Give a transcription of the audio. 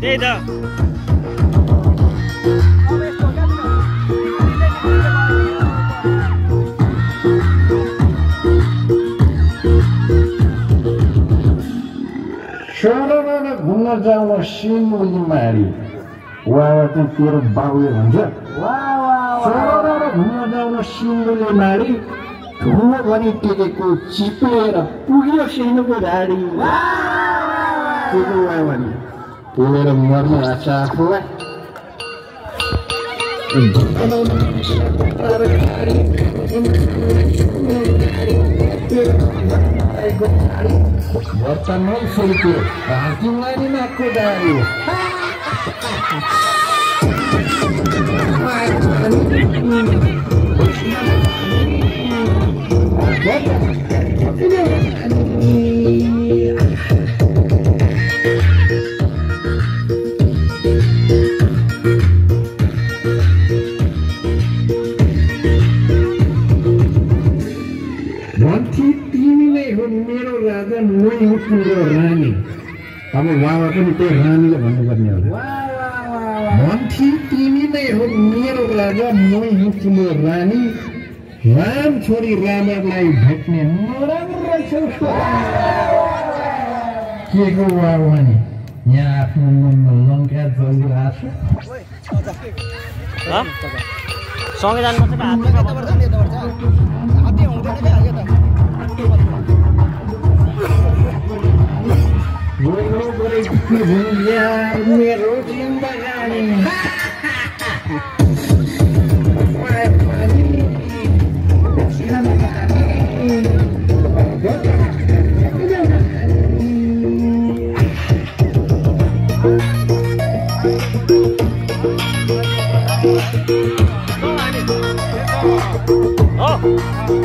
त्यही त सोह्रमा घुम्न जाउँ सिन्धुली माडी वा चाहिँ तेरो बाबुले भन्छ सोह्रमा घुम्न जाउँ सिन्धुली माडी ठुलो पनि टेकेको चिप्लेर पुग्यो सिन्धुको झाडी भने पुगेर मर्नु भएको छ आफूलाई वर्तमान फुल्क्यो हाकिमलाई नि नाकको दारी मेरो राजा मै हो तिम्रो रानी अब वावा पनि त्यही रानीले भन्नुपर्ने होला भन्थे तिमी नै हो मेरो राजा मै हो तिम्रो रानी राम छोरी रामलाई भेट्ने नराम्रो के को वावा नि यहाँ आफ्नो मनमा लङ्का जलिरहेको छ सँगै जानु मेरो जिन्दगानी Oh!